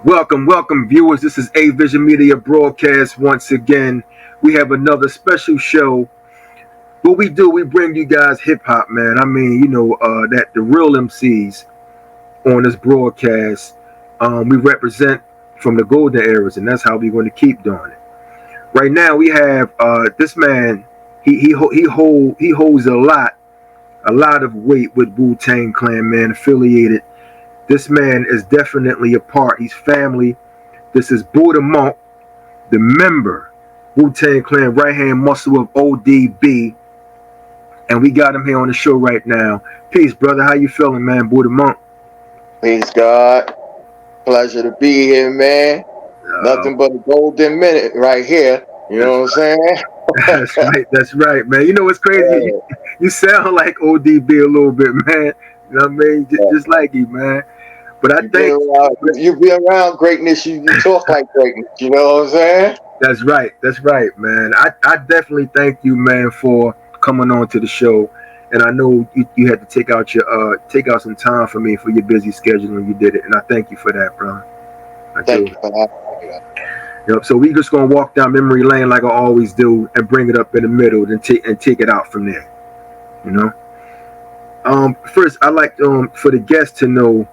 Welcome, viewers. This is A Vision Media broadcast once again. We have another special show. What we do, we bring you guys hip hop, man. I mean, that the real MCs on this broadcast, we represent from the golden eras, and that's how we're going to keep doing it. Right now, we have this man. He holds a lot of weight with Wu-Tang Clan, man, affiliated. This man is definitely a part. He's family. This is Buddha Monk, the member, Wu-Tang Clan right hand muscle of O.D.B. And we got him here on the show right now. Peace, brother. How you feeling, man? Buddha Monk. Peace, God. Pleasure to be here, man. Nothing but a golden minute right here. You know what I'm saying? That's right, man. You know what's crazy? Yeah. You sound like O.D.B. a little bit, man. You know what I mean? Just like you, man. But I think you be around greatness, you talk like greatness. You know what I'm saying? That's right, man. I definitely thank you, man, for coming on to the show. And I know you had to take out some time for me for your busy schedule, and you did it. And I thank you for that, bro. Thank you for that. Yep. So we just gonna walk down memory lane like I always do, and bring it up in the middle, and take it out from there. You know. First, I like for the guests to know,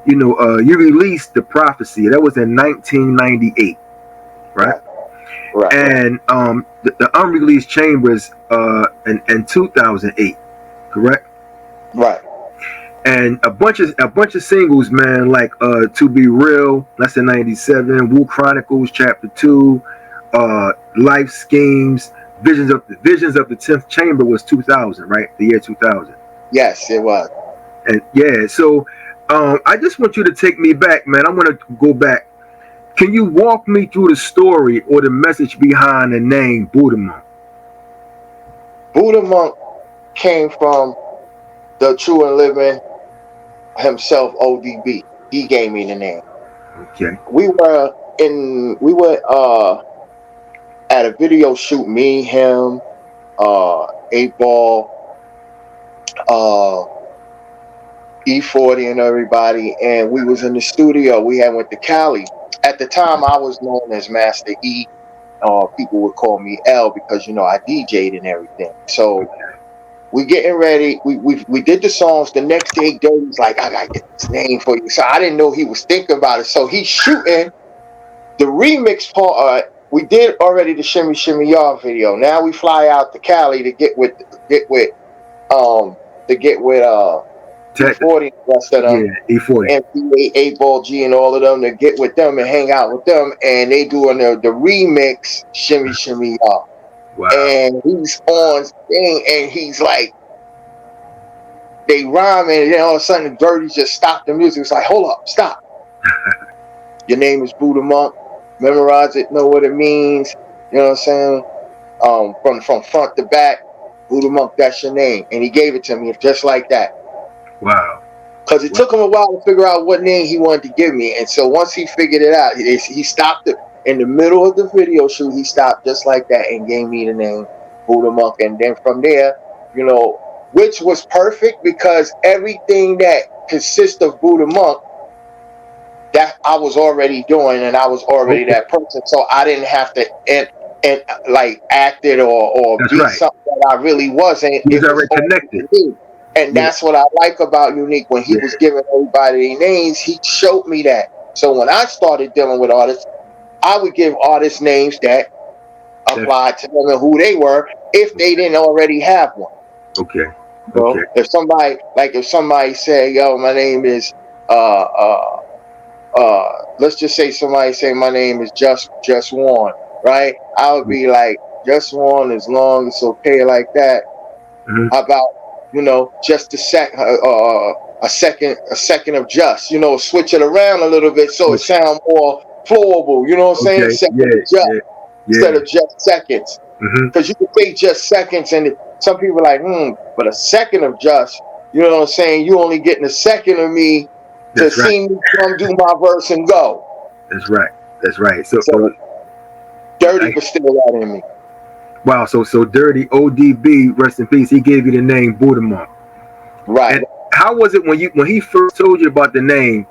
you released The Prophecy. That was in 1998, right? Right. And the unreleased Chambers in 2008, correct? Right. And a bunch of singles, man, like To Be Real, that's in 97, Wu Chronicles Chapter 2, Life Schemes, Visions of the 10th Chamber was 2000, right? The year 2000. Yes, it was. And yeah, so I just want you to take me back, man. I want to go back. Can you walk me through the story or the message behind the name Buddha Monk? Buddha Monk came from the true and living himself, O.D.B. He gave me the name. Okay. We were at a video shoot, me, him, 8-Ball, E40 and everybody, and we was in the studio. We had went to Cali. At the time, I was known as Master E. People would call me L because I DJ'd and everything. So we getting ready. We did the songs. The next day, Dirty's like, I gotta get this name for you. So I didn't know he was thinking about it. So he's shooting the remix part. We did already the Shimmy Shimmy Y'all video. Now we fly out to Cali to get with E40 and the rest of them. Yeah, E40. MPA, 8-Ball G and all of them to get with them and hang out with them. And they doing the remix Shimmy Shimmy Y'all. Wow. And he's on thing and he's like, they rhyme and then all of a sudden Dirty just stopped the music. It's like, hold up, stop. Your name is Buddha Monk. Memorize it, know what it means. You know what I'm saying? From front to back, Buddha Monk, that's your name. And he gave it to me just like that. Wow. Because it took him a while to figure out what name he wanted to give me. And so once he figured it out, he stopped it. In the middle of the video shoot, he stopped just like that and gave me the name Buddha Monk. And then from there, which was perfect because everything that consists of Buddha Monk, that I was already doing and I was already that person. So I didn't have to like act it or be something that I really wasn't. He was already connected. And that's what I like about Unique. When he was giving everybody their names, he showed me that. So when I started dealing with artists, I would give artists names that applied to them and who they were if they didn't already have one. Okay. So if somebody say, yo, my name is let's just say somebody say my name is Just One, right? I would be like, Just One, as long as it's okay like that. Mm-hmm. How about just a second of Just, switch it around a little bit so it sounds more flowable, you know what I'm saying? Second of Just instead of just seconds. Because you can say just seconds and some people are like, but a second of Just, you know what I'm saying? You only getting a second of me to see me come do my verse and go. That's right. So Dirty was still that in me. Wow, so Dirty O.D.B, rest in peace, he gave you the name Buddha Monk. Right. And how was it when he first told you about the name?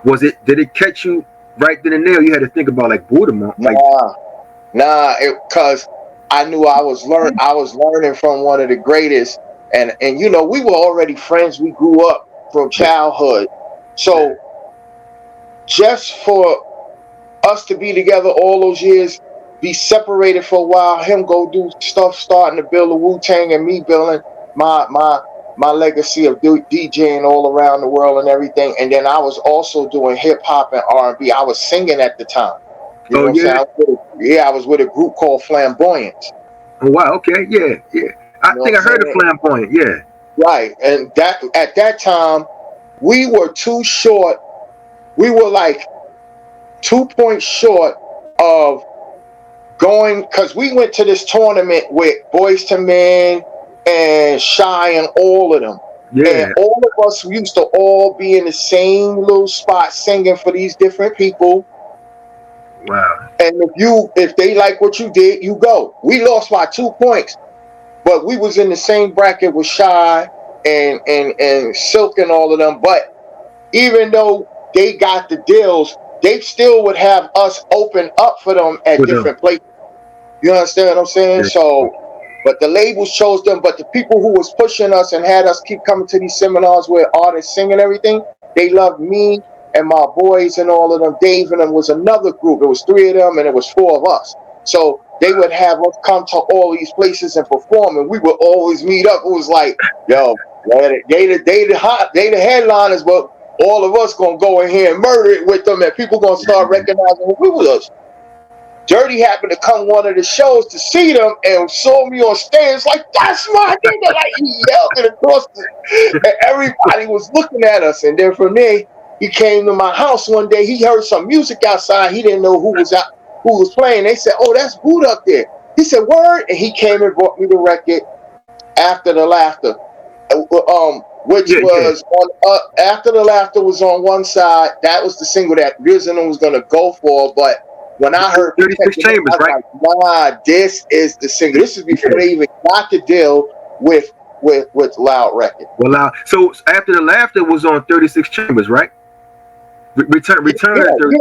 Did it catch you right then and there you had to think about like Buddha, like Nah, because I knew I was learning from one of the greatest, and you know, we were already friends. We grew up from yeah, childhood, yeah. so just for us to be together all those years, be separated for a while, him go do stuff, starting to build a Wu-Tang, and me building my my my legacy of DJing all around the world and everything. And then I was also doing hip hop and R&B. I was singing at the time. You know Oh what I'm saying? yeah. I was with a group called Flamboyance. Oh wow. Okay. Yeah. Yeah. I You know what think I'm I heard of saying? Flamboyant. Yeah. Right. And that at that time, we were too short. We were like 2 points short of going, because we went to this tournament with Boys to Men and Shy and all of them. And Yeah. all of us used to all be in the same little spot singing for these different people. Wow. And if they like what you did, you go. We lost by 2 points, but we was in the same bracket with Shy and Silk and all of them. But even though they got the deals, they still would have us open up for them at For them. different places. You understand what I'm saying? Yeah. So, but the labels chose them, but the people who was pushing us and had us keep coming to these seminars where artists sing and everything, they loved me and my boys and all of them. Dave and them was another group. It was 3 of them and it was 4 of us. So they would have us come to all these places and perform, and we would always meet up. It was like, yo, they the headliners, but all of us gonna go in here and murder it with them, and people gonna start recognizing who we was. Dirty happened to come one of the shows to see them and saw me on stage like, that's my nigga. Like, he yelled it across and everybody was looking at us. And then from there, he came to my house one day. He heard some music outside. He didn't know who was playing. They said, oh, that's Buddha up there. He said, word. And he came and brought me the record, After the Laughter, which Yeah. Yeah. was on After the Laughter was on one side. That was the single that Rizzo was gonna go for. But when I heard 36 Protect, Chambers, I was right? like, nah, this is the single. This is before Yeah. they even got to deal with Loud Record. Well, so after the laughter was on 36 Chambers, right? Return Yeah, at 30.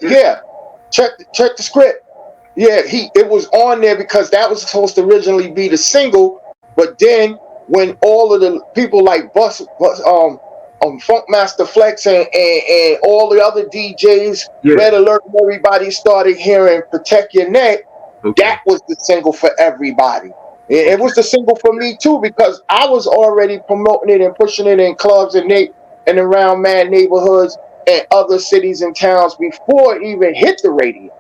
yeah. Check the script. Yeah, it was on there because that was supposed to originally be the single, but then when all of the people like Funkmaster Flex and all the other DJs, Yeah. Red Alert, and everybody started hearing "Protect Your Neck," Okay. that was the single for everybody. It was the single for me too because I was already promoting it and pushing it in clubs and around mad neighborhoods and other cities and towns before it even hit the radio.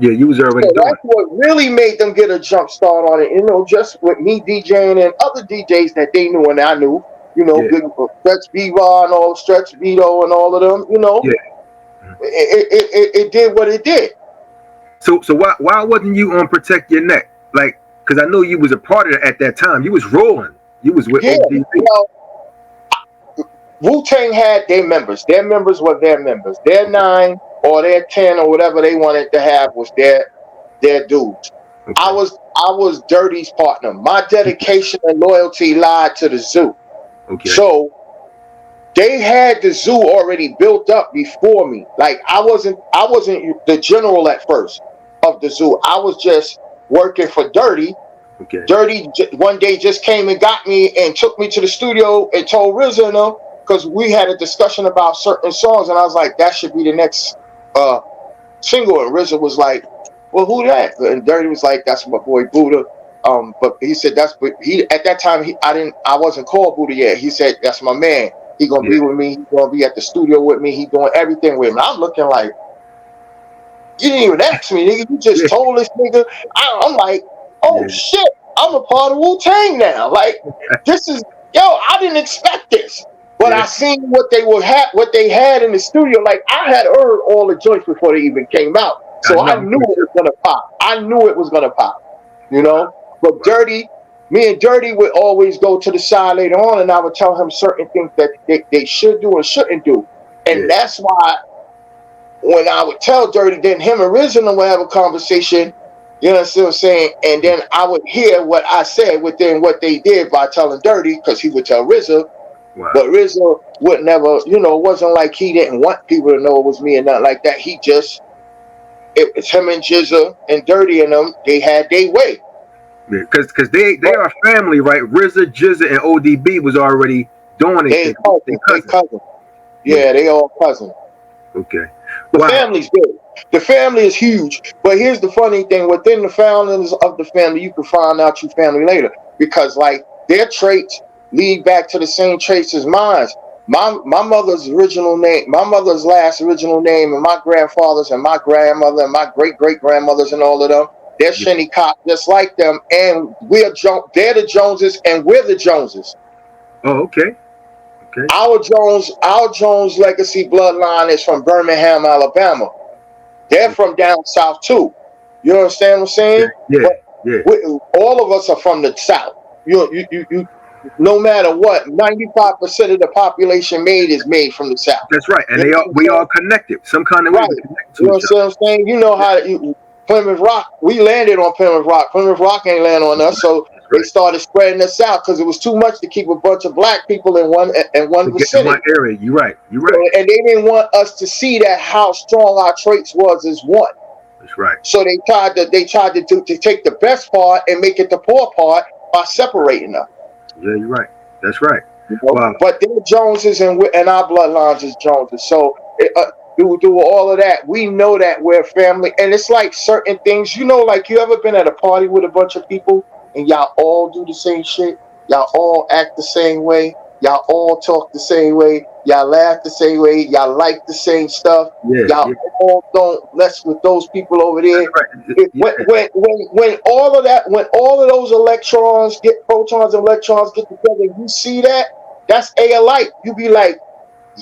Yeah, you was already So doing that's what really made them get a jump start on it. You know, just with me DJing and other DJs that they knew and I knew. You know, it. good Stretch Beaver and all Stretch Vito and all of them. You know, Yeah. it did what it did. So why wasn't you on Protect Your Neck? Like, because I know you was a part of it at that time. You was rolling. You was with Yeah, O.D.B. well, Wu-Tang had their members. Their members were their members. Their 9 or their 10 or whatever they wanted to have was their dudes. I Okay. was Dirty's partner. My dedication and loyalty lied to the Zoo. Okay. So they had the Zoo already built up before me. Like I wasn't the general at first of the Zoo. I was just working for Dirty. Okay. Dirty one day just came and got me and took me to the studio and told RZA and them, because we had a discussion about certain songs, and I was like, that should be the next single. And RZA was like, well, who that? And Dirty was like, that's my boy Buddha. But he said but he at that time I wasn't called Buddha yet. He said, that's my man. He gonna be with me. He gonna be at the studio with me. He doing everything with me. I'm looking like, you didn't even ask me, nigga. You just Yeah. told this nigga. I'm like, oh Yeah. shit, I'm a part of Wu-Tang now. Like, this is, I didn't expect this. But Yeah. I seen what they had in the studio. Like, I had heard all the joints before they even came out. So I I know. knew it was gonna pop. I knew it was gonna pop. You know? But Wow. Dirty, me and Dirty would always go to the side later on, and I would tell him certain things that they should do and shouldn't do. And Yeah. that's why when I would tell Dirty, then him and RZA would have a conversation, you know what I'm saying? And then I would hear what I said within what they did by telling Dirty, because he would tell RZA. Wow. But RZA would never, you know, it wasn't like he didn't want people to know it was me and nothing like that. He just, it was him and Jizza and Dirty and them. They had their way. Because they are family, right? RZA, Jizza, and O.D.B was already doing their thing. They cousins. Yeah, they all cousins. Okay. The family's big. The family is huge. But here's the funny thing: within the foundings of the family, you can find out your family later, because like their traits lead back to the same traits as mine. My mother's original name, my mother's last original name, and my grandfather's and my grandmother and my great grandmothers and all of them, they're Shinny Cop just like them, and they're the Joneses and we're the Joneses. Oh, okay. Okay. Our Jones legacy bloodline is from Birmingham, Alabama. They're from down south too. You understand what I'm saying? Yeah. All of us are from the south. You no matter what, 95% of the population is made from the south. That's right, and we all connected some kind of way. Right. You know what I'm saying? You know how Plymouth Rock. We landed on Plymouth Rock. Plymouth Rock ain't land on us, so they started spreading us out because it was too much to keep a bunch of black people in one vicinity. One area. You're right. So, and they didn't want us to see that how strong our traits was as one. That's right. So they tried to take the best part and make it the poor part by separating us. Yeah, you're right. That's right. You know? Wow. But they're Joneses and our bloodlines is Joneses. So through all of that, we know that we're family. And it's like certain things, you know, like you ever been at a party with a bunch of people and y'all all do the same shit? Y'all all act the same way? Y'all all talk the same way? Y'all laugh the same way? Y'all like the same stuff? Y'all all don't mess with those people over there? Right. When all of that, when all of those electrons get protons and electrons get together, you see that, that's A alike. You be like,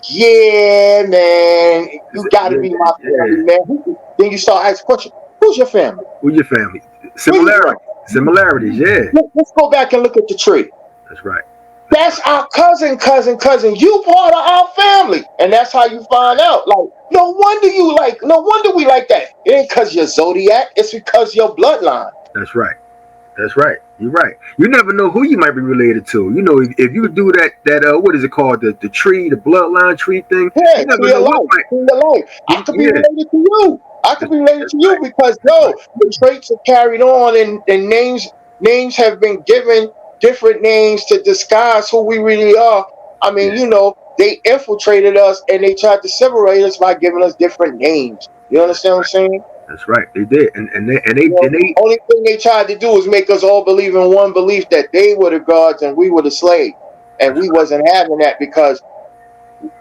yeah, man, you gotta be my family, man. Then you start asking questions. Who's your family? Who's your family? Similarities, yeah. Let's go back and look at the tree. That's right. That's our cousin. You part of our family. And that's how you find out. Like, no wonder we like that. It ain't because you're zodiac, it's because your bloodline. That's right. You're right. You never know who you might be related to. You know, if you do that what is it called? The tree, the bloodline tree thing. Yeah, you never know life. I could be related to you. I could be related to you because the traits are carried on and names have been given different names to disguise who we really are. I mean, you know, they infiltrated us and they tried to separate us by giving us different names. You understand what I'm saying? That's right, they did, and they only thing they tried to do was make us all believe in one belief that they were the gods and we were the slaves, and we wasn't having that because,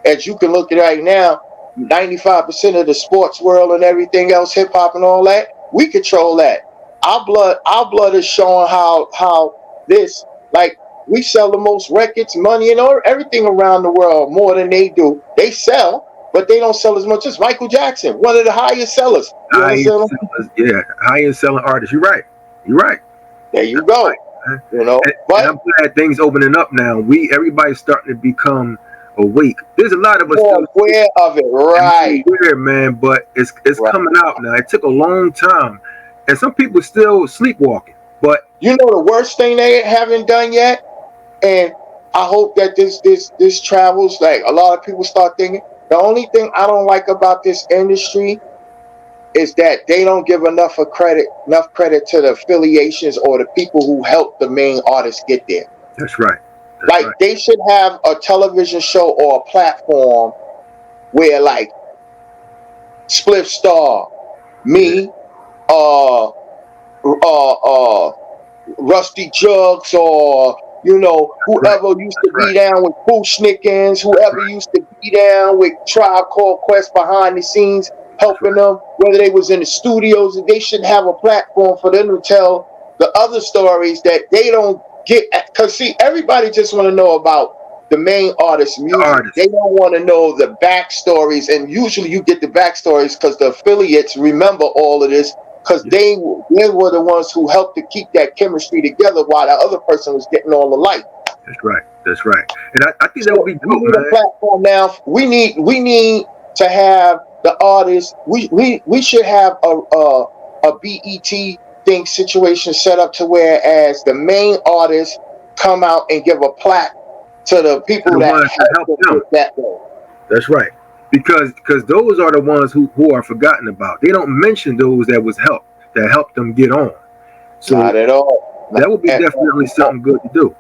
as you can look at right now, 95% of the sports world and everything else, hip hop and all that, we control that. Our blood is showing how this, like, we sell the most records, money, and everything around the world more than they do. They sell. But they don't sell as much as Michael Jackson, one of the highest sellers. Highest selling artist. You're right. There you go. You know, and I'm glad things opening up now. Everybody's starting to become awake. There's a lot of us still aware of it, right? Aware, man, but it's coming out now. It took a long time, and some people still sleepwalking. But you know, the worst thing they haven't done yet, and I hope that this travels. Like a lot of people start thinking. The only thing I don't like about this industry is that they don't give enough credit to the affiliations or the people who help the main artists get there. That's right. They should have a television show or a platform where like Spliff Star, me, Rusty Jugs, or you know, whoever used to be down with Pushnickens, whoever used to be down with Tribe Called Quest behind the scenes, helping them, whether they was in the studios, they should have a platform for them to tell the other stories that they don't get. Because, see, everybody just want to know about the main artist's music. They don't want to know the backstories, and usually you get the backstories because the affiliates remember all of this, because they were the ones who helped to keep that chemistry together while the other person was getting all the light. That's right. And I think that would be dope, we need man. a platform now. We need to have the artists. We should have a BET thing situation set up to where as the main artists come out and give a plaque to the To people the that ones that helped help them them. get that way. That's right. Because those are the ones who are forgotten about. They don't mention those that helped them get on. So Not at all. that would be definitely something good to do.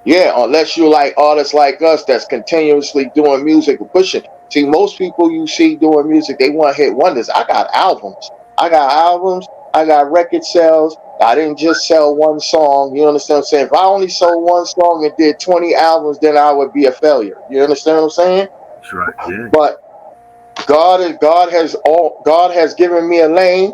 Yeah, unless you like artists like us that's continuously doing music and pushing. See, most people you see doing music, they want hit wonders. I got albums. I got albums. I got record sales. I didn't just sell one song. You understand what I'm saying? If I only sold one song and did 20 albums, then I would be a failure. You understand what I'm saying? That's right. Yeah. But God has given me a lane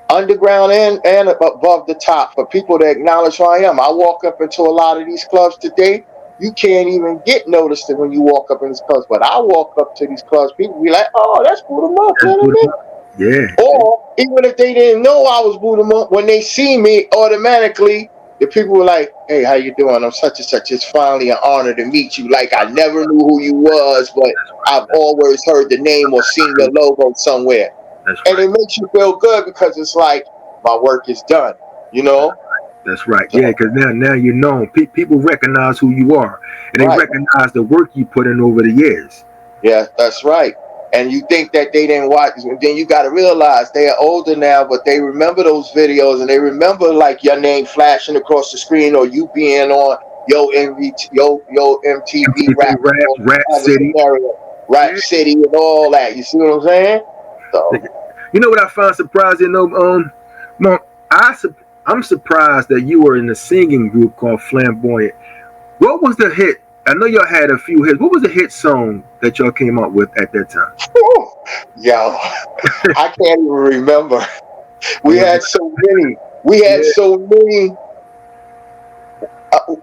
underground and above the top for people to acknowledge who I am. I walk up into a lot of these clubs today. You can't even get noticed when you walk up in these clubs. But I walk up to these clubs, people be like, "Oh, that's Buddha Monk, That's man." good enough. Yeah. Or even if they didn't know I was Buddha Monk, when they see me, automatically the people were like, "Hey, how you doing? I'm such and such. It's finally an honor to meet you. Like I never knew who you was, but I've always heard the name or seen your logo somewhere." That's And right. it makes you feel good because it's like my work is done, you know. That's right. So, Yeah, because now you're known. People recognize who you are, and they right, recognize the work you put in over the years. yeah, that's right. And you think that they didn't watch, then you got to realize they are older now, but they remember those videos and they remember like your name flashing across the screen or you being on yo MTV MTV rap, Raps, Rap have a City. scenario, Rap Yeah. City and all that. You see what I'm saying? So You know what I found surprising though, Mom, I'm surprised that you were in a singing group called Flamboyant. What was the hit? I know y'all had a few hits. What was the hit song that y'all came up with at that time? yo, I can't even remember. We Oh, had so many. We had yeah, so many. Uh,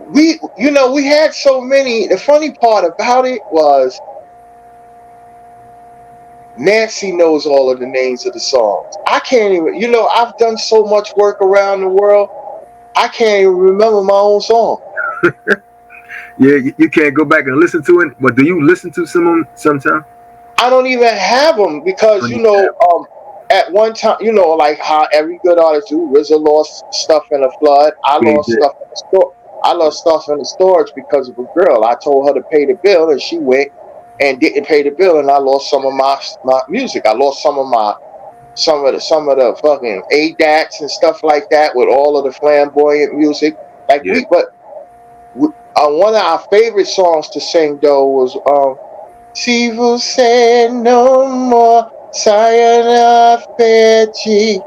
we had so many. The funny part about it was Nancy knows all of the names of the songs. I can't even. I've done so much work around the world. I can't even remember my own song. yeah. You can't go back and listen to it, but do you listen to some of them sometime? I don't even have them because Funny crap. at one time, like how every good artist do. RZA lost stuff in a flood. I Yeah, lost stuff in the store. I lost stuff in the storage because of a girl. I told her to pay the bill, and she went and didn't pay the bill, and I lost some of my music. I lost some of the fucking ADATs and stuff like that with all of the flamboyant music. Like yeah. one of our favorite songs to sing though was Se você não more sayana fete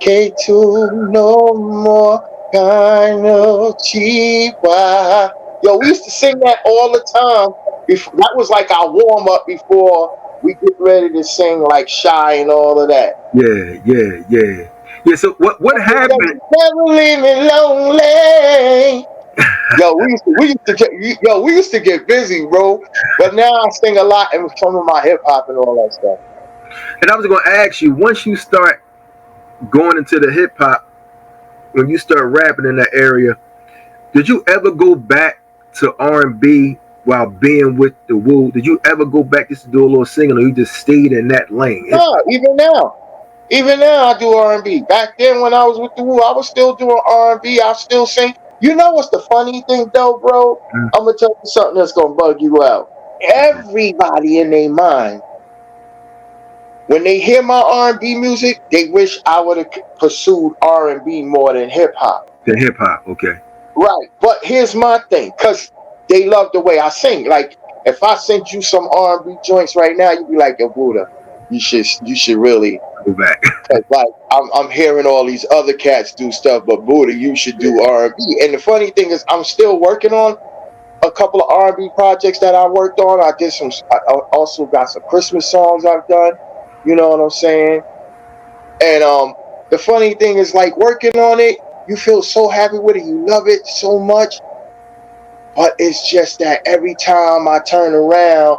que tu no more kind chiwa. Yo, we used to sing that all the time. That was like our warm up before we get ready to sing like Shy and all of that. Yeah. So what happened? Never leave me lonely. Yo, we used to get busy, bro. But now I sing a lot and some of my hip hop and all that stuff. And I was going to ask you, once you start going into the hip hop, when you start rapping in that area, did you ever go back to R&B while being with the Wu? Did you ever go back just to do a little singing, or you just stayed in that lane? No, even now I do R&B. Back then when I was with the Wu, I was still doing R&B. I still sing. You know what's the funny thing though, bro? Mm, I'm gonna tell you something that's gonna bug you out. Everybody in their mind, when they hear my R&B music, they wish I would have pursued R&B more than hip hop. the hip hop, okay. Right. But here's my thing, because they love the way I sing. Like if I sent you some R&B joints right now, you'd be like, yo, Buddha, you should really. Go back. Cause like I'm hearing all these other cats do stuff, but Buddha, you should do R&B. And the funny thing is, I'm still working on a couple of R&B projects that I worked on. I did some. I also got some Christmas songs I've done. You know what I'm saying? And the funny thing is, like working on it, you feel so happy with it, you love it so much. But it's just that every time I turn around,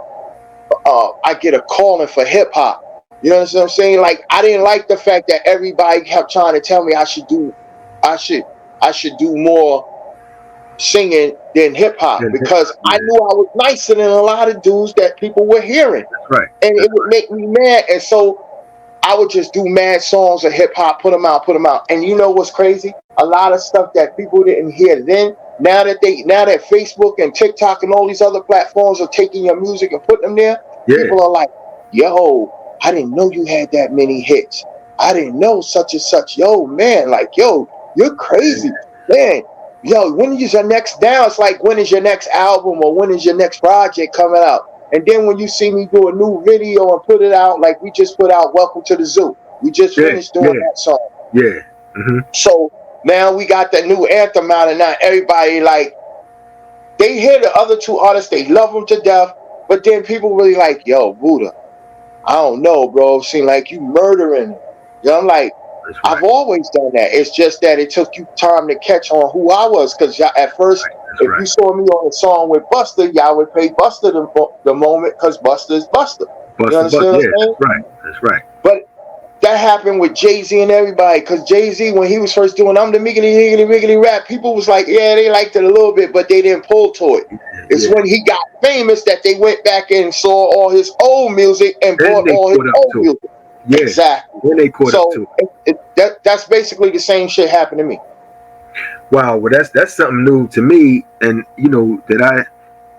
I get a calling for hip hop. You know what I'm saying? Like I didn't like the fact that everybody kept trying to tell me I should, I should do more singing than hip hop Yeah, because I yeah, knew I was nicer than a lot of dudes that people were hearing, that's right. and it That's would make me mad. And so I would just do mad songs of hip hop, put them out. And you know what's crazy? A lot of stuff that people didn't hear then, now that Facebook and TikTok and all these other platforms are taking your music and putting them there, Yeah. people are like, yo, I didn't know you had that many hits. I didn't know such and such. Yo, man, like, yo, you're crazy. Man, yo, when is your next down? It's like, when is your next album or when is your next project coming out? And then when you see me do a new video and put it out, like we just put out Welcome to the Zoo. We just finished doing that song. Yeah. So now we got that new anthem out, and now everybody, like, they hear the other two artists, they love them to death, but then people really like, yo, Buddha, I don't know, bro. Seem like you murdering it. You know, I'm like, Right. I've always done that. It's just that it took you time to catch on who I was, because at first, if you saw me on a song with Buster, y'all would pay Buster the moment, because Buster is Buster. You understand what I'm saying? That's right. But that happened with Jay-Z and everybody, because Jay-Z, when he was first doing I'm the Miggity Higgity Miggity Rap, people was like, yeah, they liked it a little bit, but they didn't pull to it. It's when he got famous that they went back and saw all his old music and bought all his old music. Yeah, exactly. When they caught up to it. That's basically the same shit happened to me. Wow, well that's something new to me, and you know that I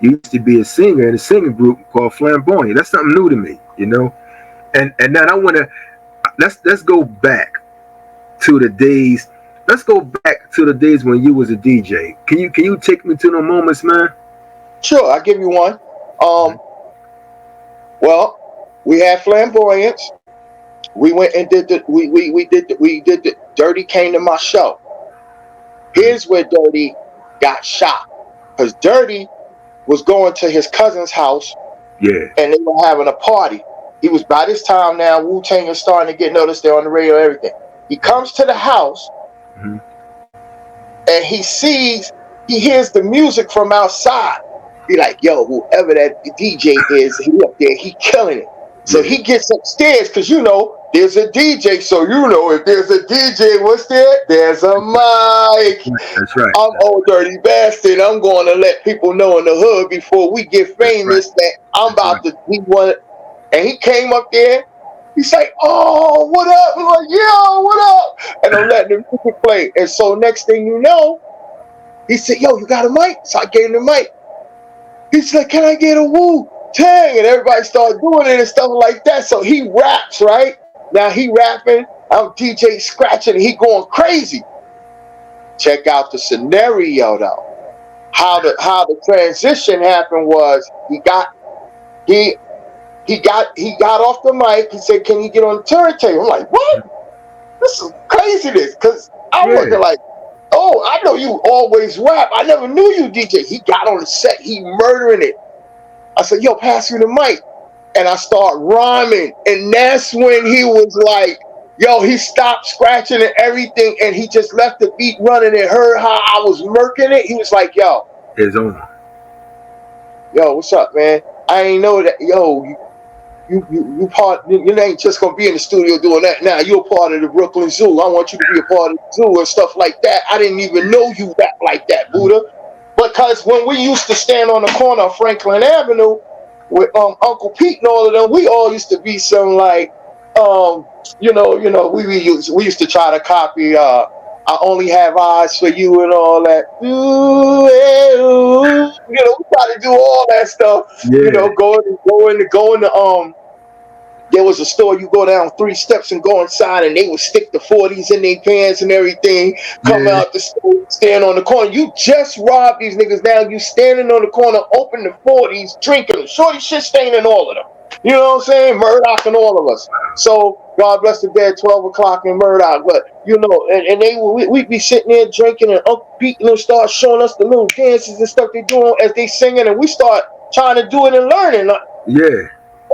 used to be a singer in a singing group called Flamboyant. That's something new to me, you know. And now I want to let's go back to the days. Let's go back to the days when you was a DJ. Can you take me to the moments, man? Sure, I'll give you one. Well, we had Flamboyance. We went and did the Dirty came to my show. Here's where Dirty got shot, because Dirty was going to his cousin's house. Yeah. And they were having a party. He was, by this time now, Wu-Tang is starting to get noticed. They're on the radio, everything. He comes to the house, and he hears the music from outside. Be like, yo, whoever that DJ is, he up there, he killing it. So he gets upstairs, because you know, there's a DJ. So you know, if there's a DJ, what's there? There's a mic. That's right. I'm old dirty bastard. I'm going to let people know in the hood before we get famous that I'm about to be one. And he came up there. He's like, oh, what up? I'm like, yo, what up? And I'm letting the music play. And so next thing you know, he said, yo, you got a mic? So I gave him the mic. He said, can I get a Wu-Tang? And everybody started doing it and stuff like that. So he raps, right? Now he rapping. I'm DJ scratching. And he going crazy. Check out the scenario, though. How the transition happened was he got off the mic. He said, can you get on the turntable? I'm like, what? This is craziness. Because I'm looking like, oh, I know you always rap. I never knew you DJ. He got on the set. He murdering it. I said, yo, pass me the mic. And I start rhyming. And that's when he was like, yo, he stopped scratching and everything. And he just left the beat running and heard how I was murking it. He was like, yo. It's on. Yo, what's up, man? I ain't know that. Yo, you ain't just gonna be in the studio doing that. Now you're a part of the Brooklyn Zoo. I want you to be a part of the zoo and stuff like that. I didn't even know you rap like that, Buddha. Because when we used to stand on the corner of Franklin Avenue with Uncle Pete and all of them, we all used to be some like we used to try to copy I Only Have Eyes for You and all that. We try to do all that stuff. Going to there was a store, you go down 3 steps and go inside, and they would stick the 40s in their pants and everything, come out the store, stand on the corner. You just robbed these niggas. Now you standing on the corner, open the 40s, drinking them. Shorty shit staining all of them. You know what I'm saying? Murdoch and all of us. So God bless the dead, 12 o'clock in Murdoch. But and we'd be sitting there drinking, and Uncle Pete and them start showing us the little dances and stuff they doing as they singing, and we start trying to do it and learning.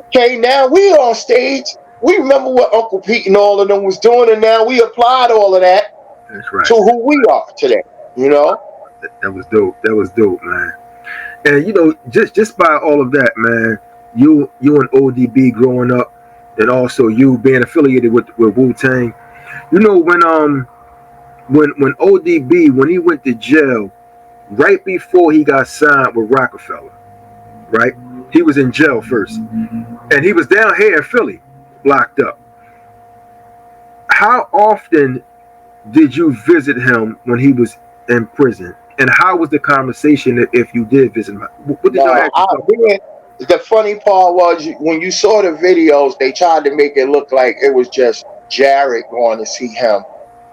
Okay, now we on stage. We remember what Uncle Pete and all of them was doing, and now we applied all of that to who we are today. You know? That was dope. That was dope, man. And just by all of that, man, you and O.D.B growing up, and also you being affiliated with Wu-Tang. You know, when O.D.B, when he went to jail, right before he got signed with Rockefeller, right? He was in jail first. And he was down here in Philly, locked up. How often did you visit him when he was in prison? And how was the conversation if you did visit him? What did y'all Now, actually talk about? the funny part was when you saw the videos, they tried to make it look like it was just Jared going to see him,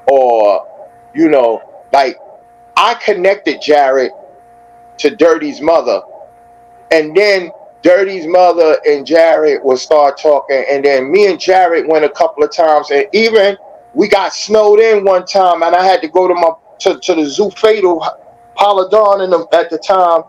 or you know, like I connected Jared to Dirty's mother, and then Dirty's mother and Jared would start talking, and then me and Jared went a couple of times, and even we got snowed in one time, and I had to go to the Zoo Fatal Polydon at the time.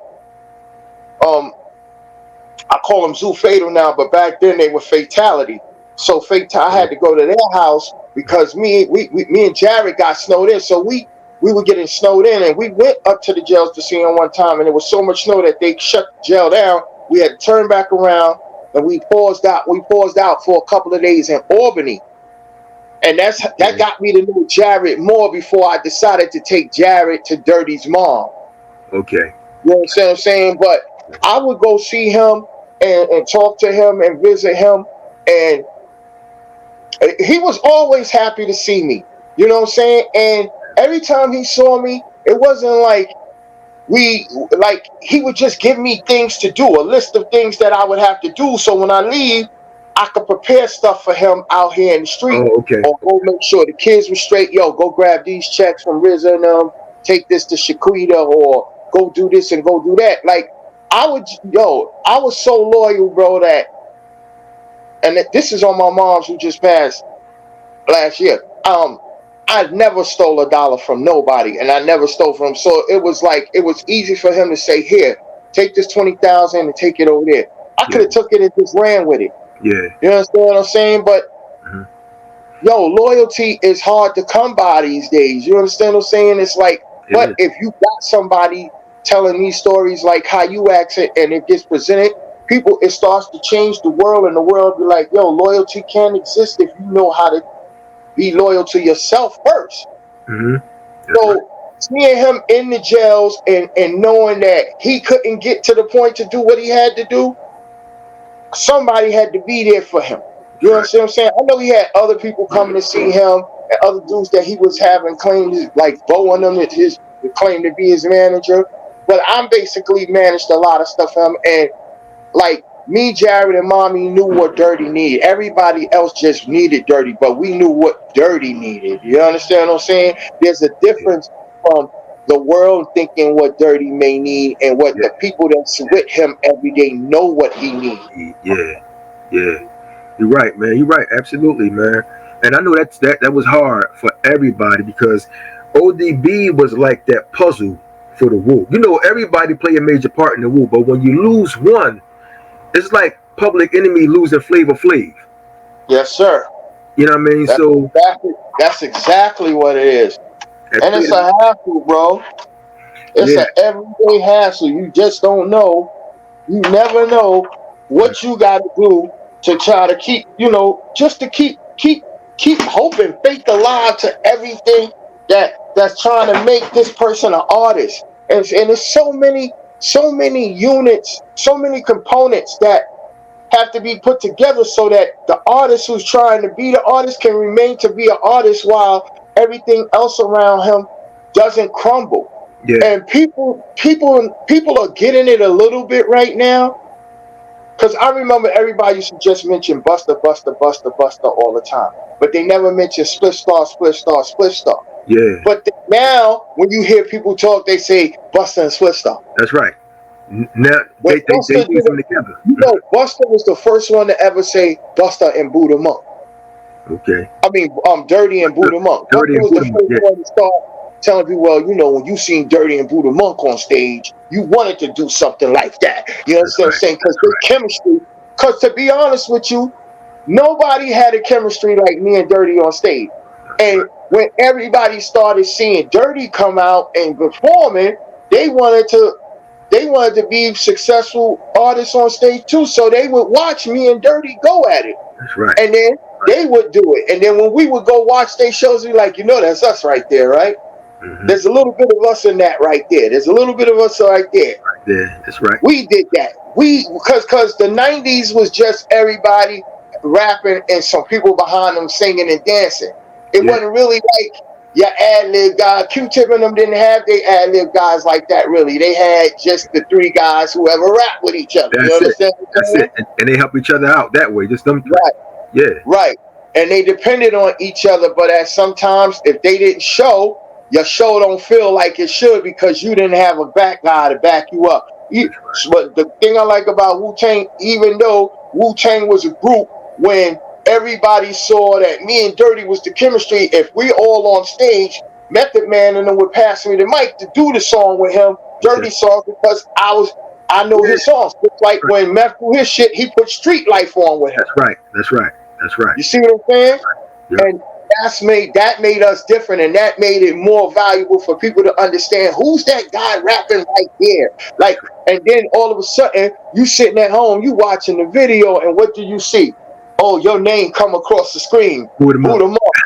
I call them Zoo Fatal now, but back then they were Fatality. So I had to go to their house because me and Jared got snowed in. So we were getting snowed in, and we went up to the jails to see him one time, and there was so much snow that they shut the jail down. We had to turn back around, and we paused out. We paused out for a couple of days in Albany, and that got me to know Jared more before I decided to take Jared to Dirty's mom. Okay. You know what I'm saying? But I would go see him and talk to him and visit him, and he was always happy to see me. You know what I'm saying? And every time he saw me, it wasn't like he would just give me things to do, a list of things that I would have to do. So when I leave, I could prepare stuff for him out here in the street, Oh, okay. or go make sure the kids were straight. Yo, go grab these checks from Rizza and them. Take this to Shaquita, or go do this and go do that. Like I was so loyal, bro, that, and this is on my mom's who just passed last year. I never stole a dollar from nobody, and I never stole from him. So it was easy for him to say, "Here, take this 20,000 and take it over there." I could have took it and just ran with it. Yeah. You understand what I'm saying? But loyalty is hard to come by these days. You understand what I'm saying? It's like, but if you got somebody telling these stories like how you act it, and it gets presented, it starts to change the world, and the world be like, yo, loyalty can't exist if you know how to be loyal to yourself first. So seeing him in the jails and knowing that he couldn't get to the point to do what he had to do, somebody had to be there for him. You know what I'm saying? I know he had other people coming to see him, and other dudes that he was having claims, like Bo on them, his claim to be his manager. But I'm basically managed a lot of stuff for him, and like me, Jared, and Mommy knew what Dirty needed. Everybody else just needed Dirty, but we knew what Dirty needed. You understand what I'm saying? There's a difference from the world thinking what Dirty may need and what the people that's with him every day know what he needs. Yeah. You're right, man. You're right. Absolutely, man. And I know that was hard for everybody because O.D.B was like that puzzle for the Wu. You know, everybody play a major part in the Wu, but when you lose one, it's like Public Enemy losing Flavor Flav. Yes, sir. You know what I mean? That's exactly what it is. And it's a hassle, bro. It's an everyday hassle. You just don't know. You never know what you got to do to try to keep, just to keep hoping, faith alive to everything that's trying to make this person an artist. And it's so many units, so many components that have to be put together so that the artist who's trying to be the artist can remain to be an artist while everything else around him doesn't crumble. And people are getting it a little bit right now. Because I remember everybody used to just mention Buster all the time. But they never mention Split Star. Yeah. But now, when you hear people talk, they say Buster and Split Star. That's right. Now, they use them together. Buster was the first one to ever say Buster and Buddha Monk. Okay. I mean, Dirty and Buddha Monk. Buster was the first one to start telling people, well, when you seen Dirty and Buddha Monk on stage, you wanted to do something like that. You understand what I'm saying? Because their chemistry, because to be honest with you, nobody had a chemistry like me and Dirty on stage. And when everybody started seeing Dirty come out and performing, they wanted to be successful artists on stage too. So they would watch me and Dirty go at it. That's right. And then they would do it. And then when we would go watch their shows, we'd be like, that's us right there, right? There's a little bit of us in that right there. There's a little bit of us right there. Yeah, that's right. We did that. Because the 90s was just everybody rapping and some people behind them singing and dancing. It wasn't really like your ad-lib guy. Q-Tip and them didn't have their ad-lib guys like that, really. They had just the three guys who ever rap with each other. You That's it. understand what I'm That's saying? it. And they help each other out that way. Just them three. Right, Yeah. right. And they depended on each other, but at sometimes if they didn't show, your show don't feel like it should because you didn't have a back guy to back you up. But the thing I like about Wu-Tang, even though Wu-Tang was a group, when everybody saw that me and Dirty was the chemistry, if we all on stage, Method Man and them would pass me the mic to do the song with him, Dirty song, because I know his songs. It's like when Meth do his shit, he put Street Life on with him. That's right. That's right. That's right. You see what I'm saying? Yep. And that made us different, and that made it more valuable for people to understand who's that guy rapping right there. Like, and then all of a sudden, you sitting at home, you watching the video, and what do you see? Oh, your name come across the screen. Boot 'em up.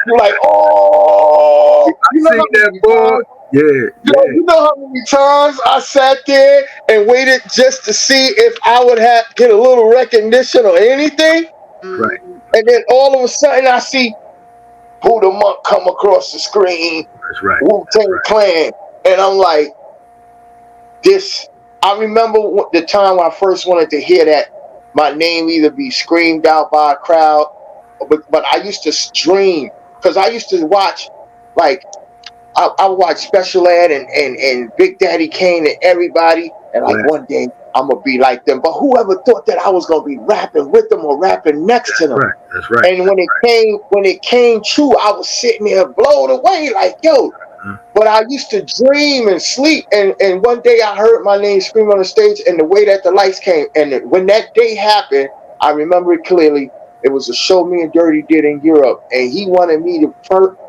You're like, oh, you know that boy. Yeah. You know how many times I sat there and waited just to see if I would get a little recognition or anything. Right. And then all of a sudden I see Boot 'em up come across the screen. That's right. Wu-Tang Clan. And I'm like, I remember the time when I first wanted to hear that my name either be screamed out by a crowd, but I used to stream, because I used to watch, like, I would watch Special Ed and Big Daddy Kane and everybody, and like one day I'm gonna be like them. But whoever thought that I was gonna be rapping with them or rapping next to them? Right. That's right. And when it came true, I was sitting there blown away, like, yo. But I used to dream and sleep, and one day I heard my name scream on the stage, and the way that the lights came, and when that day happened, I remember it clearly. It was a show me and Dirty did in Europe, and he wanted me to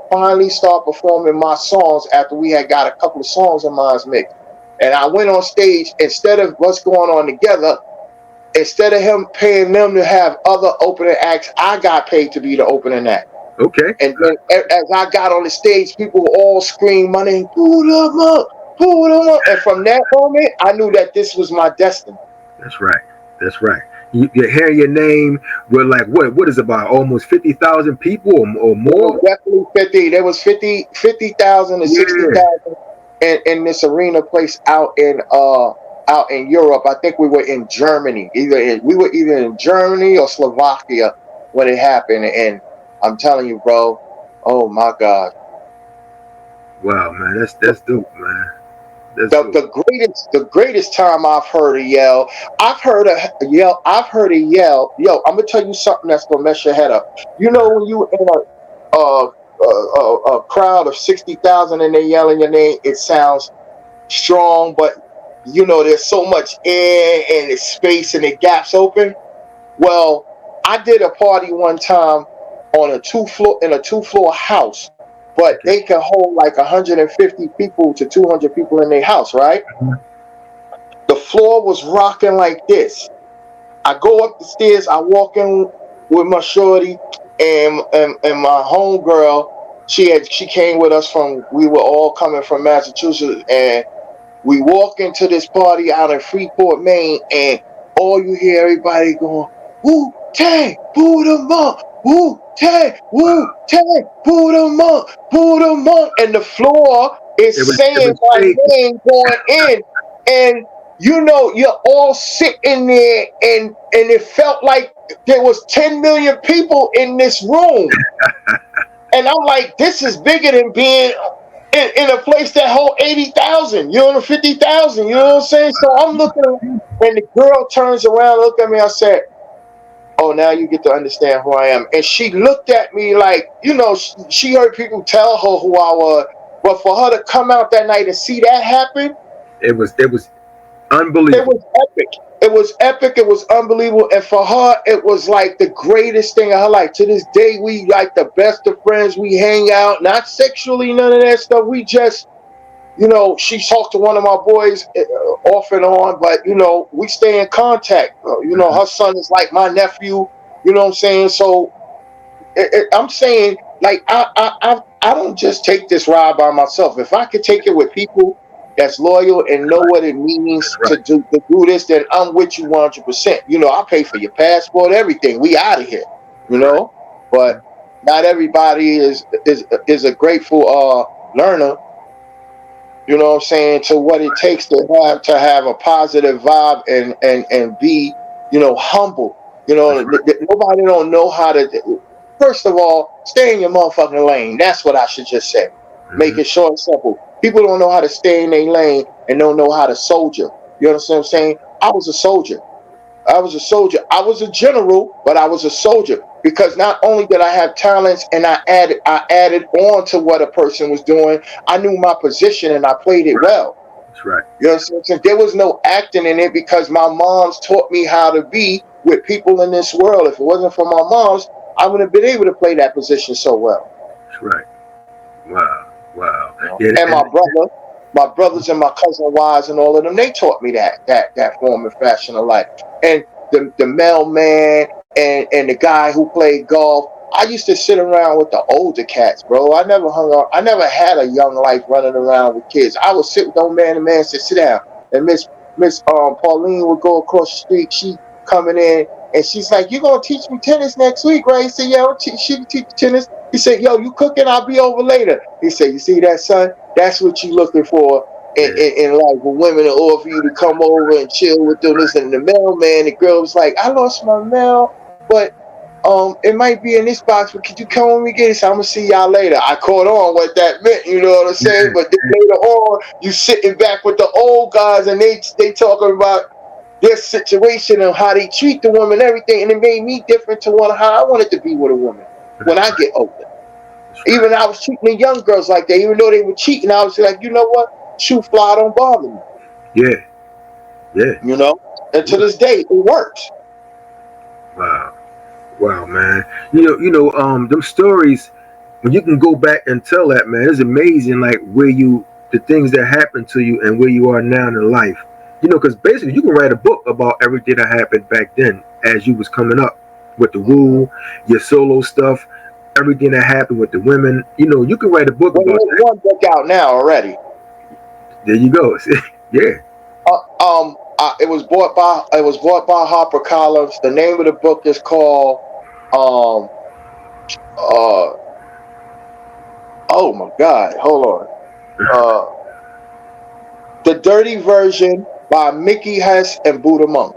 finally start performing my songs after we had got a couple of songs of mine mixed. And I went on stage, instead of what's going on together, instead of him paying them to have other opening acts, I got paid to be the opening act. Okay. And then as I got on the stage, people all screamed my name, Boot 'em up, Boot 'em up. And from that moment, I knew that this was my destiny. That's right. That's right. You hear your name with, like, what is about almost 50,000 people or more? Definitely 50. There was 50,000 to 60,000 in this arena place out in Europe. I think we were in Germany. We were either in Germany or Slovakia when it happened. And I'm telling you, bro, oh my God. Wow, man, that's dope, man. The greatest time I've heard a yell. I've heard a yell. Yo, I'm gonna tell you something that's gonna mess your head up. You know, when you in a crowd of 60,000 and they yelling your name, it sounds strong, but you know there's so much air and it's space and the gaps open. Well, I did a party one time on a two floor house, but they can hold like 150 people to 200 people in their house, right? The floor was rocking like this. I go up the stairs, I walk in with my shorty and my homegirl. She came with us we were all coming from Massachusetts, and we walk into this party out in Freeport, Maine, and all you hear everybody going, Wu-Tang, Boot 'em up, Wu-Tang, Wu-Tang, Boot 'em up, Boot 'em up. And the floor is saying my name going in. And you know, you're all sitting there, and it felt like there was 10 million people in this room. And I'm like, this is bigger than being in a place that hold 80,000, you know, 50,000, you know what I'm saying? So I'm looking, and the girl turns around, looked at me, I said, oh, now you get to understand who I am. And she looked at me like, you know, she heard people tell her who I was, but for her to come out that night and see that happen, it was unbelievable. It was epic. It was epic. It was unbelievable. And for her, it was like the greatest thing of her life. To this day, we like the best of friends. We hang out, not sexually, none of that stuff. We just, you know, she talked to one of my boys off and on, but, you know, we stay in contact. You know, her son is like my nephew, you know what I'm saying? So I'm saying, like, I don't just take this ride by myself. If I could take it with people that's loyal and know what it means to do this, then I'm with you 100%. You know, I pay for your passport, everything. We out of here, you know? But Not everybody is a grateful learner. You know what I'm saying, to what it takes to have a positive vibe and be, you know, humble. You know, That's right. nobody don't know how to. First of all, stay in your motherfucking lane. That's what I should just say. Make Mm-hmm. it short and simple. People don't know how to stay in their lane and don't know how to soldier. You understand what I'm saying? I was a soldier. I was a soldier. I was a general, but I was a soldier because not only did I have talents and I added on to what a person was doing. I knew my position and I played it well. That's right. You know what I'm saying? There was no acting in it because my moms taught me how to be with people in this world. If it wasn't for my moms, I wouldn't have been able to play that position so well. That's right. Wow. Wow. You know? Yeah. And my brothers and my cousin wives and all of them, they taught me that form and fashion of life. And the mailman and the guy who played golf. I used to sit around with the older cats, bro. I never hung out. I never had a young life running around with kids. I would sit with old man and man say, sit down. And Miss Pauline would go across the street. She coming in and she's like, "You gonna teach me tennis next week, right?" He said, "Yeah, she can teach tennis." He said, "Yo, you cooking? I'll be over later." He said, "You see that, son? That's what you looking for Yeah. in life, with women to offer you to come over and chill with them." This and the mailman, the girl was like, "I lost my mail, but it might be in this box, but could you come when we get it? So I'm gonna see y'all later." I caught on what that meant, you know what I'm saying? Yeah. But then later on, you sitting back with the old guys and they talking about their situation and how they treat the woman and everything, and it made me different to one how I wanted to be with a woman when That's I right. get older. That's right. Even I was treating the young girls like that, even though they were cheating. I was like, you know what? Shoe fly don't bother me, Yeah. Yeah. you know. And to Yeah. this day, it works. Wow. Wow, man. Them stories, when you can go back and tell that, man, it's amazing, like, the things that happened to you and where you are now in life. Because basically you can write a book about everything that happened back then as you was coming up with the Mhm. Wu, your solo stuff, everything that happened with the women. You can write a book Well, about there's that. one book out now already. There you go. Yeah. It was bought by HarperCollins. The name of the book is called um uh oh my God, hold on. Uh The Dirty Version by Mickey Hess and Buddha Monk.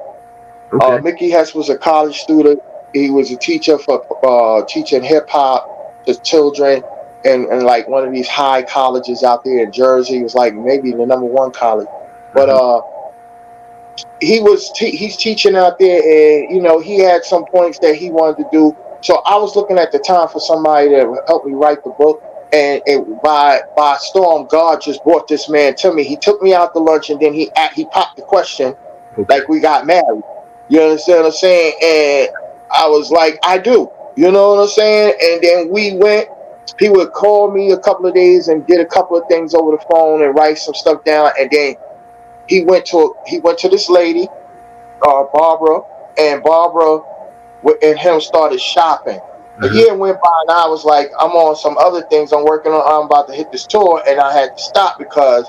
Okay. Mickey Hess was a college student. He was a teacher for teaching hip hop to children and like one of these high colleges out there in Jersey. It was like maybe the number one college. But Hmm. he's teaching out there, and he had some points that he wanted to do. So I was looking at the time for somebody to help me write the book, and by storm, God just brought this man to me. He took me out to lunch, and then he popped the question Okay. like we got married. You understand what I'm saying? And I was like, I do. You know what I'm saying? And then we went. He would call me a couple of days and get a couple of things over the phone and write some stuff down, and then he went to this lady, Barbara, and Barbara and him started shopping. A Hmm. year went by, and I was like, I'm on some other things I'm working on. I'm about to hit this tour, and I had to stop because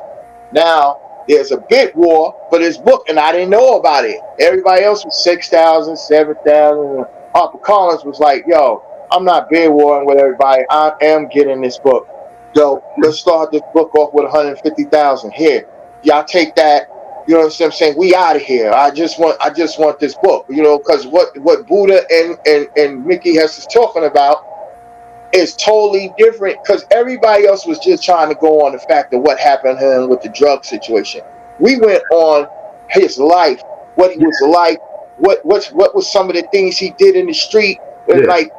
now there's a bid war for this book, and I didn't know about it. Everybody else was 6,000, 7,000. HarperCollins was like, yo, I'm not bid warring with everybody. I am getting this book. Yo, let's start this book off with 150,000. Here, y'all take that. You know what I'm saying? We out of here. I just want this book. Because what Buddha and Mickey Hess is talking about is totally different. Because everybody else was just trying to go on the fact of what happened to him with the drug situation. We went on his life, what he was like, what was some of the things he did in the street, and Yeah. like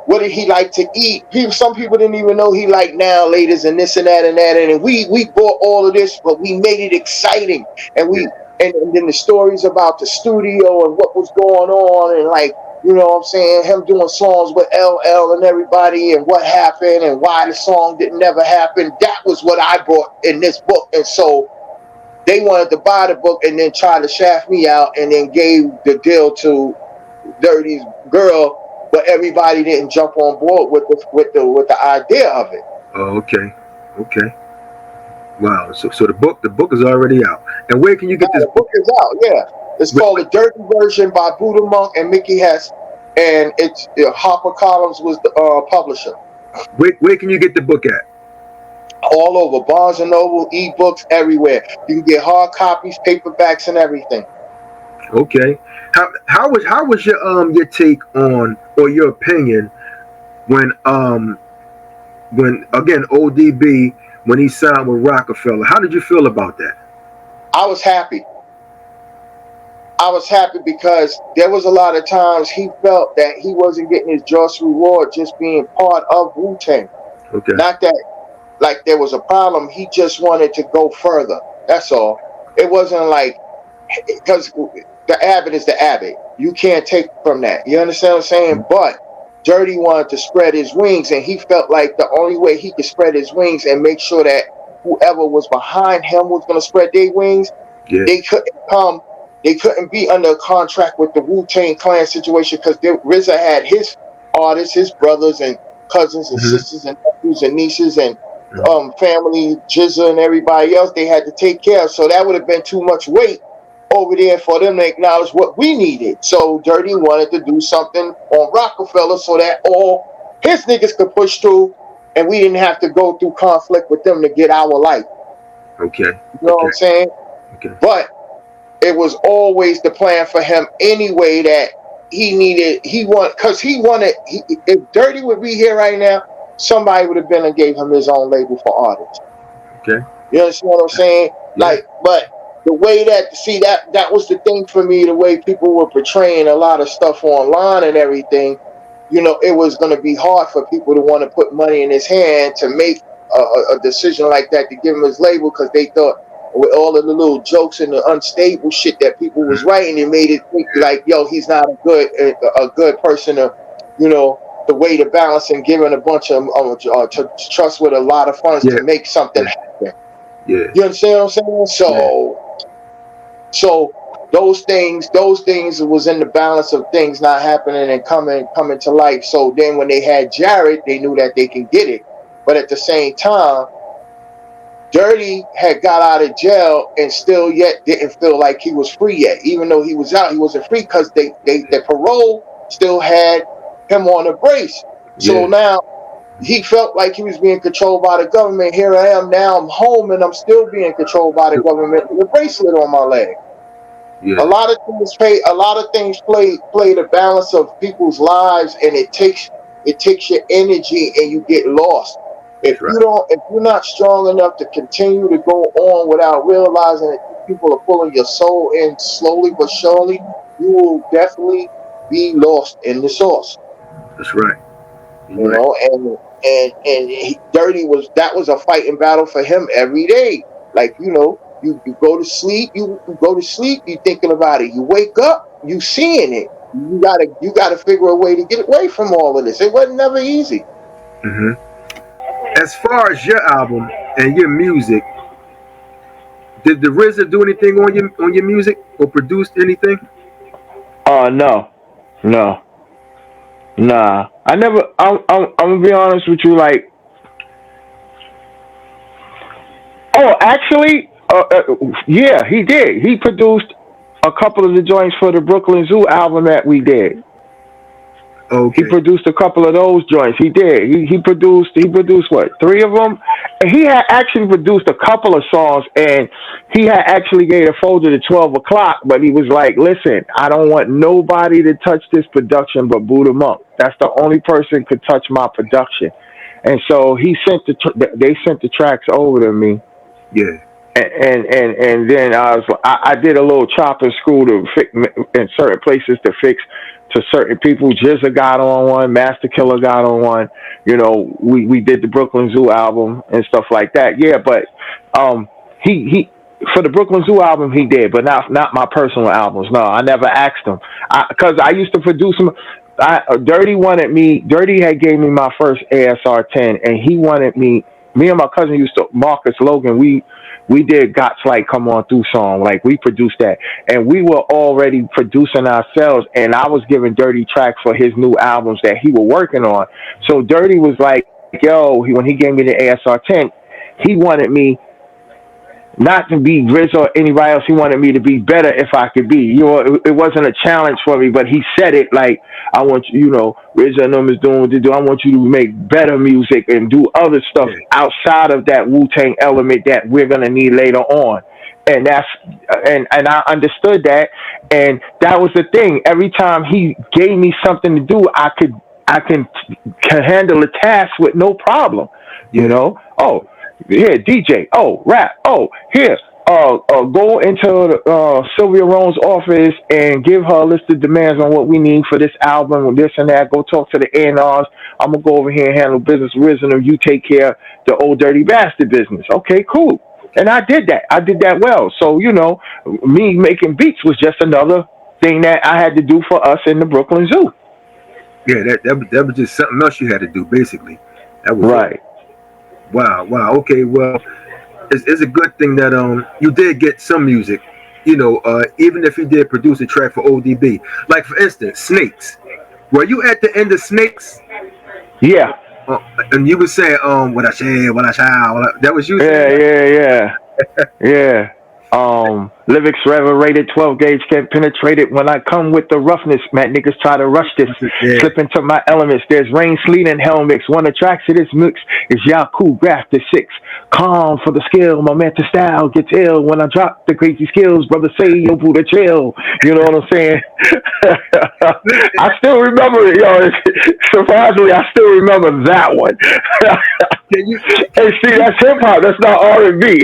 what did he like to eat. Some people didn't even know he liked now ladies and this and that and that, and we bought all of this, but we made it exciting, and Yeah. and then the stories about the studio and what was going on, and like, what I'm saying, him doing songs with LL and everybody, and what happened and why the song didn't never happen. That was what I brought in this book. And so they wanted to buy the book and then try to shaft me out, and then gave the deal to Dirty's girl, but everybody didn't jump on board with the idea of it. Oh, okay. Okay. Wow. So the book is already out. And where can you Now get this the book book is out, yeah. It's at? called The Dirty Version by Buddha Monk and Mickey Hess. and it's Harper Collins was the publisher. Where can you get the book at? All over, Barnes and Noble, ebooks, everywhere. You can get hard copies, paperbacks, and everything. Okay. How was your take on, or your opinion, when again O.D.B, when he signed with Rockefeller? How did you feel about that? I was happy. I was happy because there was a lot of times he felt that he wasn't getting his just reward just being part of Wu-Tang. Okay. Not that like there was a problem. He just wanted to go further. That's all. It wasn't like, because the Abbott is the Abbott. You can't take from that. You understand what I'm saying? But Dirty wanted to spread his wings, and he felt like the only way he could spread his wings and make sure that whoever was behind him was going to spread their wings, Yeah. they couldn't come. They couldn't be under a contract with the Wu-Tang Clan situation, because RZA had his artists, his brothers and cousins and sisters and nephews and nieces and family, Jizza and everybody else they had to take care of. So that would have been too much weight over there for them to acknowledge what we needed. So Dirty wanted to do something on Rockefeller so that all his niggas could push through, and we didn't have to go through conflict with them to get our life. Okay. You know what I'm saying? Okay. But it was always the plan for him anyway, that because he wanted, if Dirty would be here right now, somebody would have been and gave him his own label for artists. Okay. You understand what I'm saying? Yeah. Like, but the way that was the thing for me, the way people were portraying a lot of stuff online and everything, it was going to be hard for people to want to put money in his hand to make a decision like that to give him his label, because they thought with all of the little jokes and the unstable shit that people was writing, it made it think like, yo, he's not a good person to, the way to balance and giving a bunch of to trust with a lot of funds to make something happen. Yeah. You understand what I'm saying? So those things was in the balance of things not happening and coming to life. So then when they had Jared, they knew that they can get it. But at the same time, Dirty had got out of jail and still yet didn't feel like he was free yet. Even though he was out, he wasn't free, because the parole still had him on a brace. So now he felt like he was being controlled by the government. Here I am now, I'm home, and I'm still being controlled by the government with a bracelet on my leg. Yeah. A lot of things play the balance of people's lives, and it takes your energy, and you get lost. If you're not strong enough to continue to go on without realizing that people are pulling your soul in slowly but surely, you will definitely be lost in the sauce. That's right. And Dirty was a fighting battle for him every day. Like, you go to sleep, you thinking about it. You wake up, you seeing it. You gotta figure a way to get away from all of this. It wasn't never easy. Mm-hmm. As far as your album and your music, did the RZA do anything on your music or produced anything? No, nah. I never. I'm gonna be honest with you. Like, actually, yeah, he did. He produced a couple of the joints for the Brooklyn Zu album that we did. Okay. He produced a couple of those joints. He did. He produced what, 3 of them? And he had actually produced a couple of songs, and he had actually gave a folder to 12 o'clock, but he was like, listen, I don't want nobody to touch this production but Boot 'em Up. That's the only person could touch my production. And so they sent the tracks over to me. Yeah. And then I did a little chop and screw to fix in certain places to fix to certain people. Jizza got on one, Master Killer got on one. We did the Brooklyn Zu album and stuff like that. Yeah, but he for the Brooklyn Zu album he did, but not my personal albums. No, I never asked him, because I used to produce them. Dirty had gave me my first ASR 10, and he wanted me. Me and my cousin used to, Marcus Logan, we did Gott's Like Come On Through song. Like, we produced that. And we were already producing ourselves, and I was giving Dirty tracks for his new albums that he was working on. So Dirty was like, yo, when he gave me the ASR 10, he wanted me not to be Riz or anybody else. He wanted me to be better if I could be. You know, it wasn't a challenge for me, but he said it like, I want you, you know, Riz and them is doing what they do. I want you to make better music and do other stuff Yeah, outside of that Wu-Tang element that we're going to need later on. And that's, and I understood that. And that was the thing. Every time he gave me something to do, I can handle a task with no problem. You yeah, know, oh, here, DJ, oh, rap, oh, here, go into Sylvia Rome's office and give her a list of demands on what we need for this album and this and that. Go talk to the A&Rs. I'm gonna go over here and handle business wisdom. You take care of the old dirty bastard business. Okay, cool. And I did that. I did that well. So you know, me making beats was just another thing that I had to do for us in the Brooklyn Zoo. yeah. That was just something else you had to do, basically. That was it. Right. Wow, wow. Okay, well, it's a good thing that you did get some music. You know, even if you did produce a track for O.D.B. Like for instance, Snakes. Were you at the end of Snakes? Yeah. Uh, and you were saying, what I say, what I shall. That was you saying Yeah. that? Yeah. Yeah. Yeah. Lyrics forever rated, 12 gauge can't penetrate it. When I come with the roughness, man, niggas try to rush this. Yeah, Slip into my elements. There's rain, sleet, and hell mix. One of the tracks of this mix is Yaku Grafted 6. Calm for the skill. My mental style gets ill when I drop the crazy skills. Brother say, yo, Buddha chill. You know what I'm saying? I still remember it, yo. Surprisingly, I still remember that one. can you? Hey, see, that's hip hop. That's not R&B.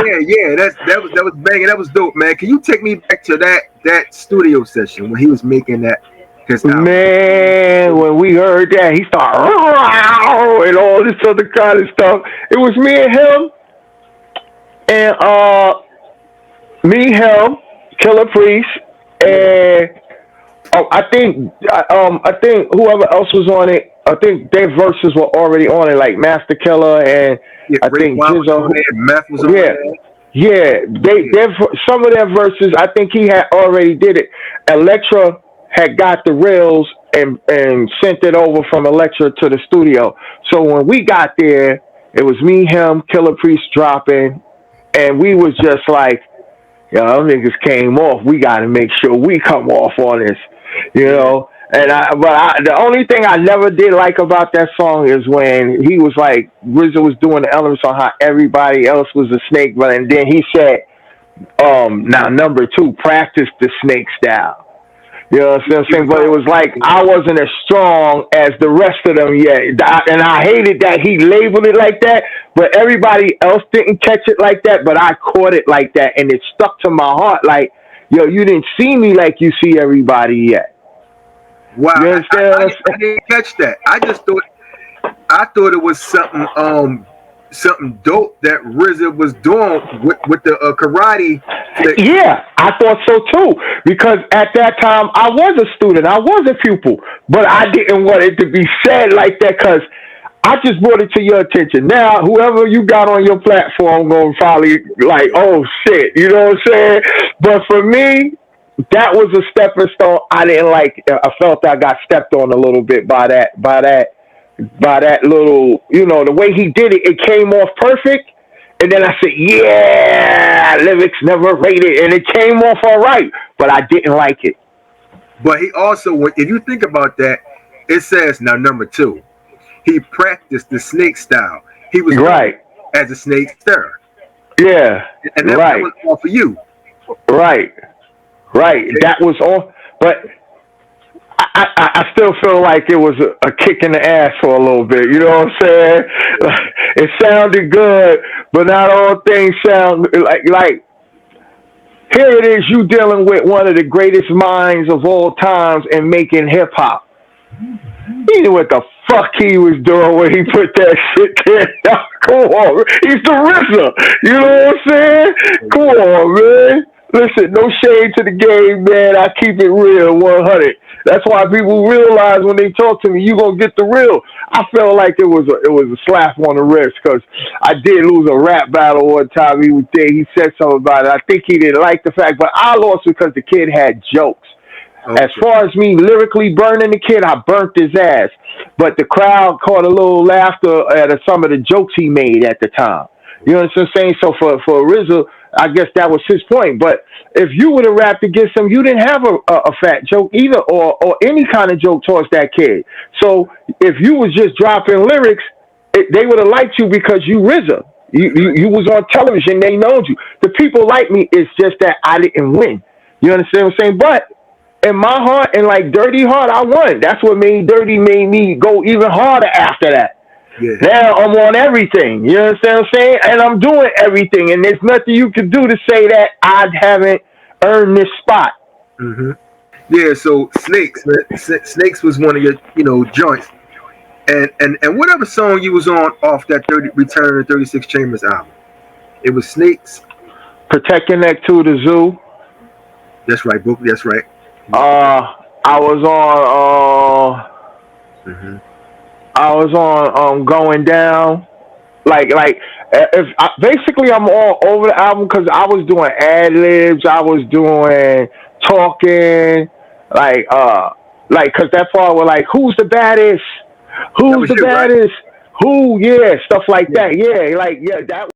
Yeah, yeah. That was banging. That was dope, man. Can you take me back to that studio session when he was making that his album? Man, when we heard that, he started and all this other kind of stuff. It was and him, Killer Priest, and I think whoever else was on it. I think their verses were already on it, like Master Killer, and Yeah, I Rick think Wild was on Jizzo. there, Meth was on Yeah, there. yeah. Yeah, Some of their verses. I think he had already did it. Electra had got the reels and sent it over from Electra to the studio. So when we got there, it was me, him, Killer Priest dropping, and we was just like, yo, them niggas came off. We got to make sure we come off on this, you yeah, know. The only thing I never did like about that song is when he was like, RZA was doing the elements on how everybody else was a snake, but and then he said, now number two, practice the snake style. You know what I'm he saying? was But it on. was like I wasn't as strong as the rest of them yet. And I hated that he labeled it like that, but everybody else didn't catch it like that, but I caught it like that, and it stuck to my heart like, yo, you didn't see me like you see everybody yet. Wow, You understand what I'm I didn't catch that. I thought it was something dope that RZA was doing with the karate flick. saying? Yeah, I thought so too. Because at that time, I was a student, I was a pupil, but I didn't want it to be said like that because I just brought it to your attention. Now, whoever you got on your platform going to probably like, oh shit, you know what I'm saying? But for me, that was a stepping stone. I didn't like. I felt I got stepped on a little bit by that little. You know, the way he did it, it came off perfect. And then I said, yeah, lyrics never rated, and it came off all right, but I didn't like it. But he also, if you think about that, it says now number two, he practiced the snake style. He was known Right. as a snake stirrer, Yeah. and that Right. was all for you. Right. Right. Okay? That was all. But I still feel like it was a kick in the ass for a little bit. You know what I'm saying? It sounded good, but not all things sound like. Here it is, you dealing with one of the greatest minds of all times and making hip hop. He knew what the fuck he was doing when he put that shit there. Come on, he's the RZA. You know what I'm saying? Come on, man. Listen, no shade to the game, man. I keep it real, 100. That's why people realize when they talk to me, you gonna get the real. I felt like it was a slap on the wrist because I did lose a rap battle one time. He was there. He said something about it. I think he didn't like the fact, but I lost because the kid had jokes. As Okay. far as me lyrically burning the kid, I burnt his ass. But the crowd caught a little laughter at some of the jokes he made at the time. You know what I'm saying? So for RZA, I guess that was his point. But if you would have rapped against him, you didn't have a fat joke either, or any kind of joke towards that kid. So if you was just dropping lyrics, they would have liked you because you RZA. You was on television. They knowed you. The people like me. It's just that I didn't win. You understand what I'm saying? But in my heart and like Dirty Heart, I won. That's what made me go even harder after that. Yeah. Now I'm on everything. You understand what I'm saying? And I'm doing everything. And there's nothing you can do to say that I haven't earned this spot. Mm-hmm. Yeah. So Snakes, man. Snakes was one of your, joints. And whatever song you was on off that Return of the 36 Chambers album, it was Snakes. Protecting that to the Zoo. That's right, book. That's right. I was on Going Down. Like basically I'm all over the album because I was doing ad libs, I was doing talking, because that part was like, who's the baddest? Who's the baddest? Right? Who? Yeah, stuff like that. Yeah, that.